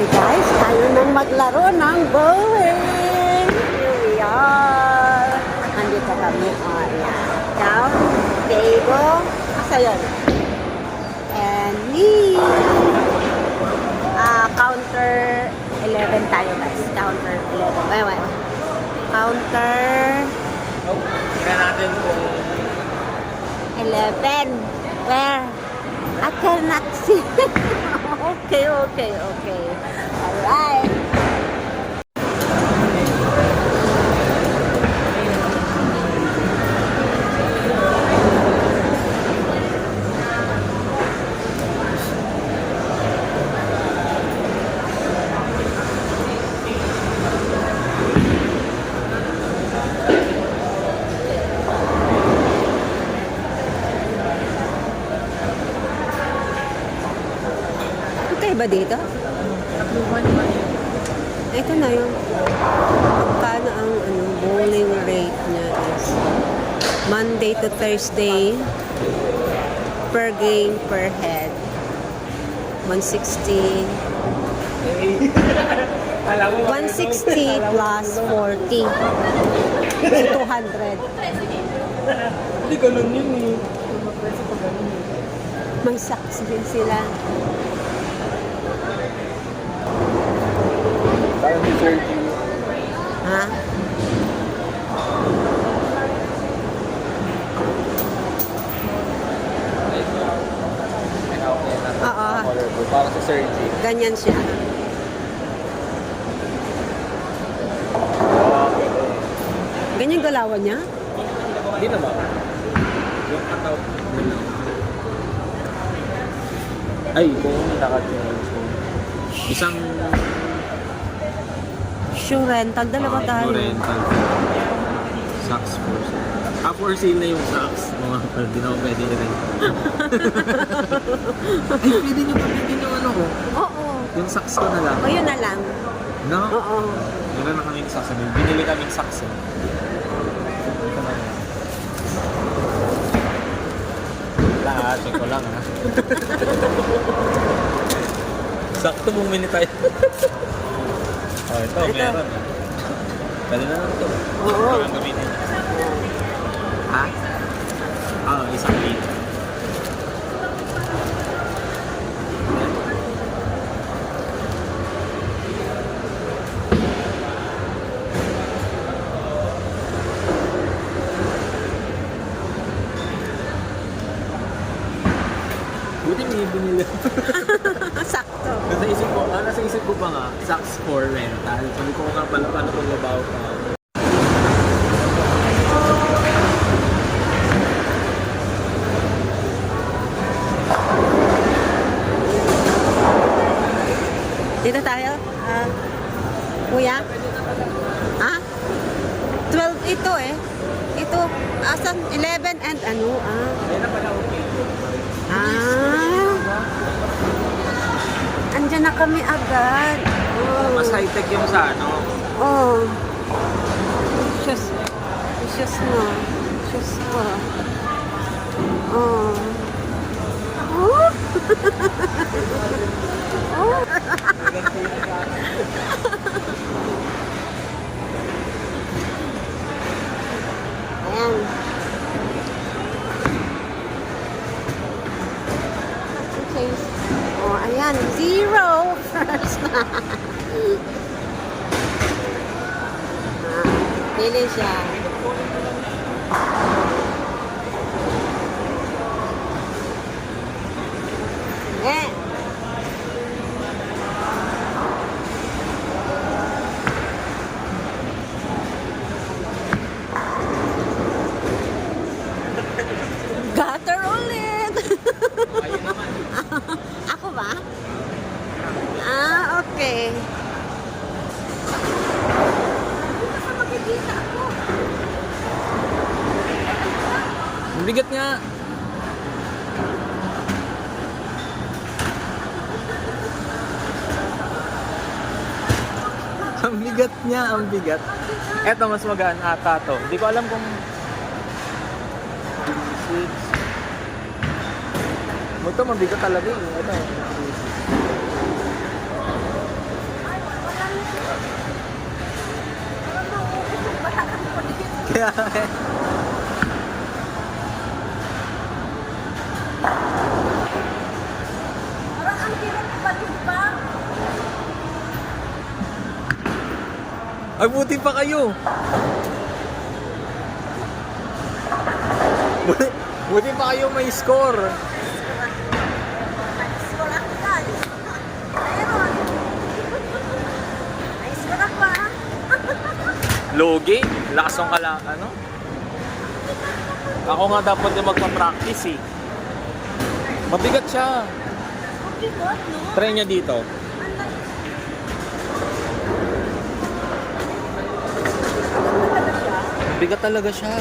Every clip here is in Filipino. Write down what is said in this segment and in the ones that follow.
Okay guys, tayo nang maglaro ng bowling. Here we are. Nandito kami. Oh, ayan. Down, table. Asa yun? And me. Counter 11 tayo guys. Counter 11. Wait. Counter Tingnan natin kung 11. Where? I cannot see. Okay. Alright. Ba dito? Ito na yung magkano ang bowling rate niya is Monday to Thursday per game per head 160 plus 40 so 200. hindi ganun yun eh. May socks din sila. Parang si Sir G. Ha? Oo. Parang si Sir G. Ganyan siya. Ganyan galawan niya? Hindi naman. Yung kataw. Ay, kung nakatingin ko. Isang Shoe rental, dalawa tayo. rental. Socks for sale. For sale na yung socks. Mga hindi na ako pwede rin. Ay, pwede nyo pamigin yung ano ko. Oo. Yung socks ko na lang. O yun na lang. No? Oo. Meron na kaming socks. Binili kaming socks. Lahat, check ko lang ha. Sakto bumili tayo. Oh, ito, meron. Pwede na lang ito. Oo. Parang gamitin. Ha? Isang liter. Buti may binili. Sakto. Nasa isip ko pa nga, socks for rental. Sabi ko nga pala, paano kung about Dito tayo? Kuya? Ha? 12 ito eh. Ito, asan? 11 and ano? Ayun na pala, okay. Andyan na kami agad. Oh. Mas high-tech yung sa ano. Oh. Shoes mo. Shoes ko. Oh. Oh. Oh. Ayan. Okay. Oh, ayan. 0 first. Pili siya. Gutter ulit. Ako ba? Okay. Basta makikita ako. Ang bigat nga. Ang bigat niya, ang bigat. Eto, mas magaan ata to. Hindi ko alam kung ito, mabigat talaga eh. Ito. Kaya, Parang ang hirap ibatid pa. ay, buti pa kayo. Buti pa kayo may score. Score ako guys. Ayun. Ay, score ako ah. Logi, lakas ng ano? Ako nga dapat yung magpa-practice eh. Mabigat siya. Okay, God, no? Try niya dito. Mabigat talaga siya.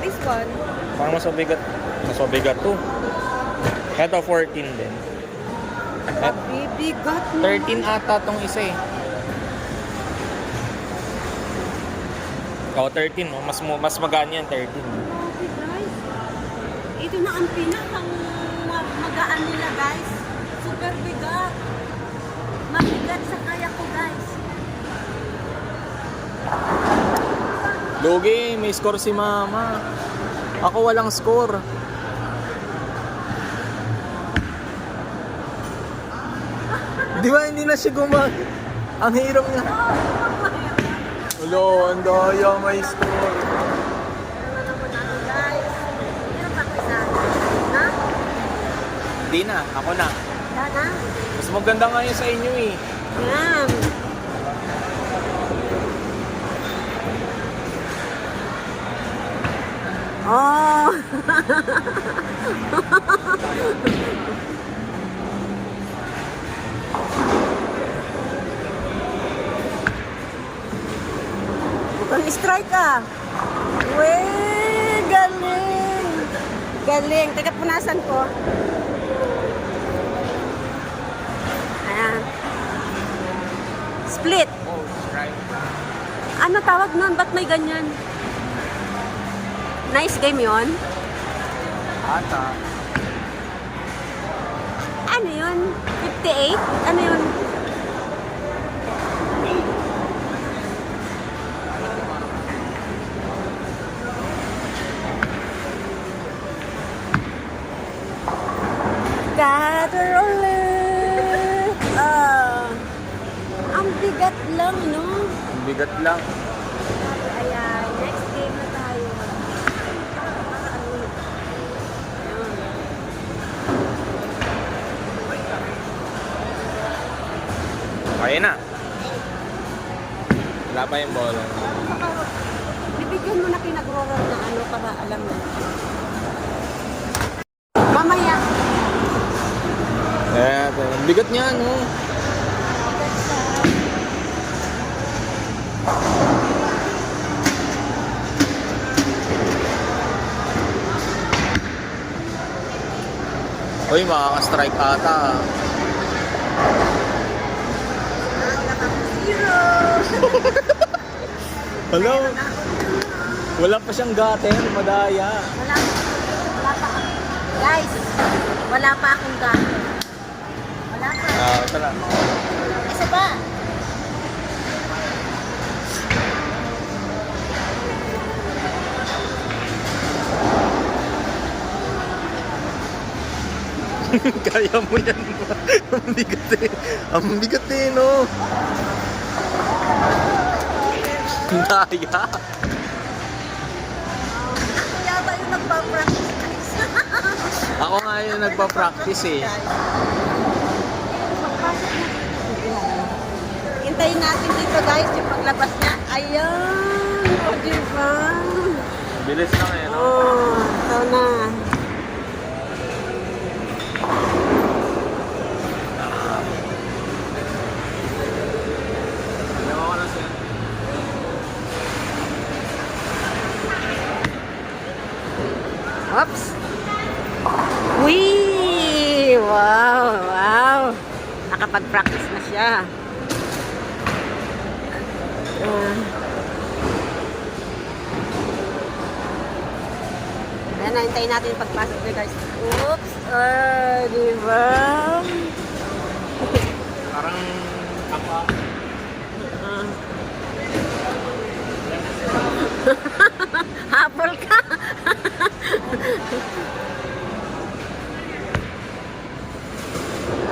This one. Parang mas mabigat. Mas mabigat to. Ito 14 din. Bibigat mo. 13 ata tong isa eh. Oh, 13. Oh. Mas magaan yan, 13. Okay, guys. Ito na ang pinakang magaan nila, guys. Super bigat. Mabigat sa kaya ko, guys. Lugi, may score si mama. Ako walang score. Di ba hindi na siya ang hirap niya. Hello, ang daya may score. Ano naman natin, guys? Hirap ako isa. Ha? Di na, ako na. Sana? Mas maganda nga yun sa inyo eh. Yan. Oh. Mukhang strike ah. Weh, galing. Galing. Teka, punasan ko. Ayan. Split. Oh, right. Ano tawag nun? Ba't may ganyan? Nice game yon. Ata. Ano yun? 58? Ano yun? Gather ulit! Ang bigat lang, no? Ang bigat lang. Ayan, next game na tayo. Kaya na. Wala pa yung bola. Bibigyan mo na pinag-roll na ano para alam mo. Mamaya. Ang bigat niya, no? Uy, makaka-strike ata. Zero! Hello? Wala pa siyang gutter, madaya. Wala pa. Guys, wala pa akong gamit. Wala pa. Ito lang. Isa pa. Kaya mo yan. Ang bigat eh. Ang bigat eh, no? Daya. Ako yata yung nagpa-practice. Ako nga yung nagpa-practice eh. Hintayin natin dito guys yung paglabas niya. Ayan! O diba? Bilis lang eh, no? Oh, ito na. Ginawa ko na siya. Oops! Wee! Wow! Wow! Nakapag-practice na siya. Ayan, nahintayin natin yung pagpasok niya guys. Oops! Diba? Parang apa. Ah. Habol ka.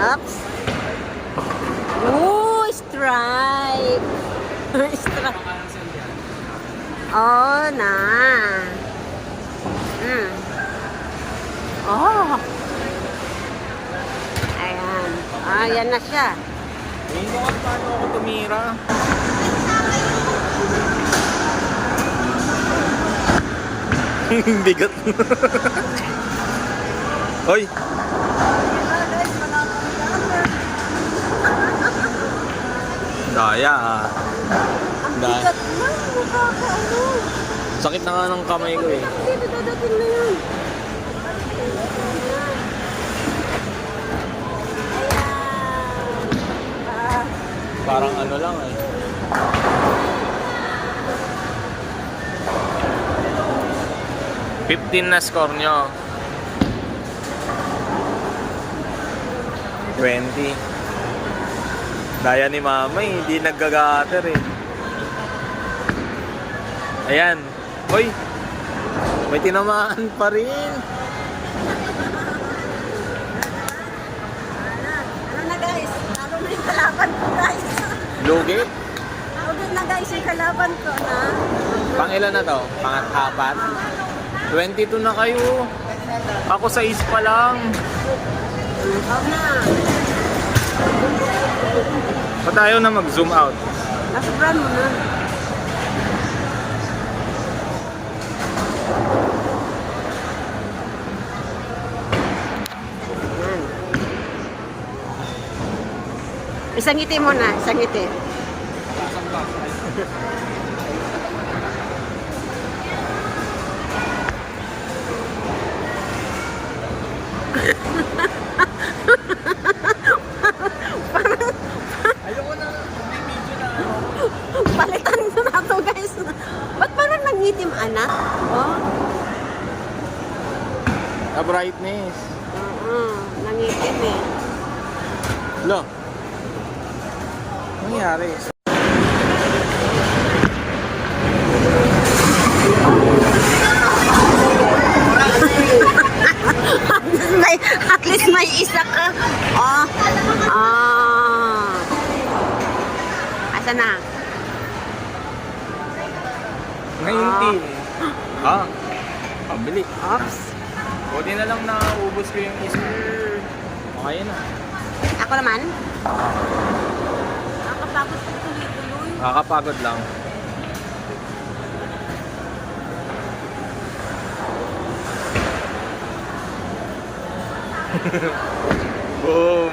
Oops. Ooh, strike. Strike. Oh, na. Oh. Ayan. Ayan na siya. Hindi ko paano ako tumira. Bigat. Hoy! Daya ah. Ang bigat na. Nakakaano. Sakit na nga ng kamay ko eh. Dito dadating na yan. Parang ano lang eh. $15 na score nyo. 20. Daya ni mama eh, hindi naggagater eh. Ayan. Hoy! May tinamaan pa rin. Ano na guys? Lalo na yung kalaban ko guys. Lugi? Lalo na guys yung kalaban ko na. Pangilan na to? Pangat-apat? 22 na kayo. Ako 6 pa lang. Ikaw na. Ba't ayaw na mag-zoom out? Nasubran mo na. Yan. Isang ngiti mo na, isang ngiti. Ayoko na. May video na. Palitan mo na to guys. Ba't parang nangitim anak? Oh, Brightness. nangitim eh. Lo. Ano nangyari? At least may isa ka. Oh. Ah. Asa na? 19. Ah. Pabili. Oops. Buti na lang naubos ko yung isa. Okay na. Ako naman? Nakakapagod ko tuloy-tuloy. Nakakapagod lang. Boom!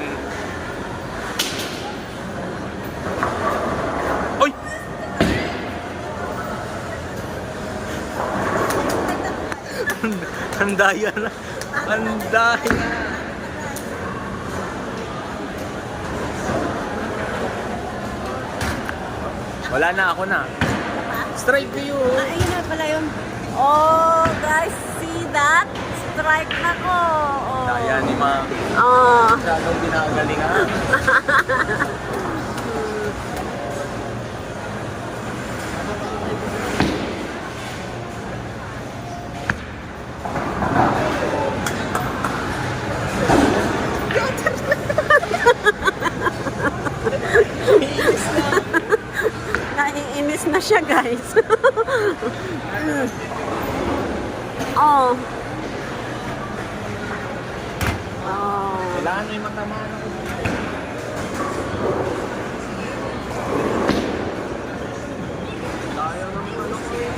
Oy! Ang daya na. Ang daya. Wala na, ako na. Strike to you. Ayun na pala yun. Oh, guys, see that? Strike na ko. Oh. Daya ni Ma. Oh. Masyadong ginagalingan. Naiinis na siya, guys. Oh. Oh. Kailangan mo yung matamaan ako. Daya ng manok eh.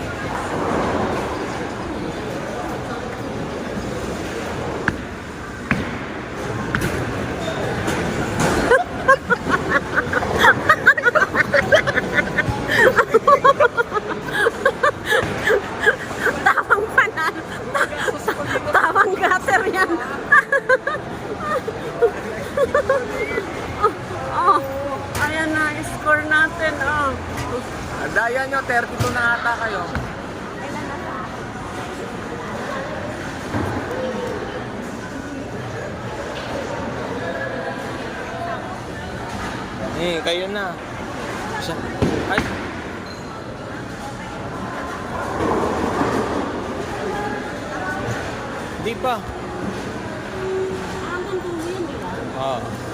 Tawang panan. Tawang gutter yan. Oh, ayan na, score natin. Oh. Ang daya nyo, 32 na ata kayo. Kayo na. Siya. Ay. Free pa. Hanggang dulo yun, di ba? Ah.